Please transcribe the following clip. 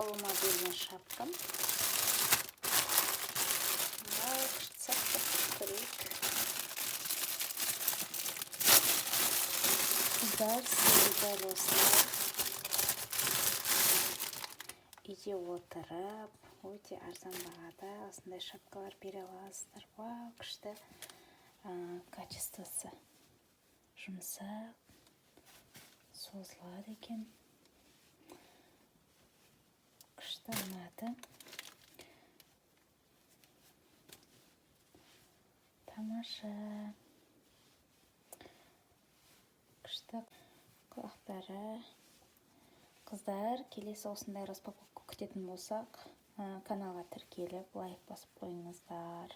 ұлыма берген шапкам. Қыздар, сізді осылай үйде отырып, өте арзан бағада осындай шапкалар бере аласыздар. Вау, күшті. Качествосы жұмсақ, созылады екен. Күшті ұнады. Тамаша. Күшті құлақтары. Қыздар, келесі осындай распаковка күтетін болсақ, каналға тіркеліп, лайк басып қойыңыздар.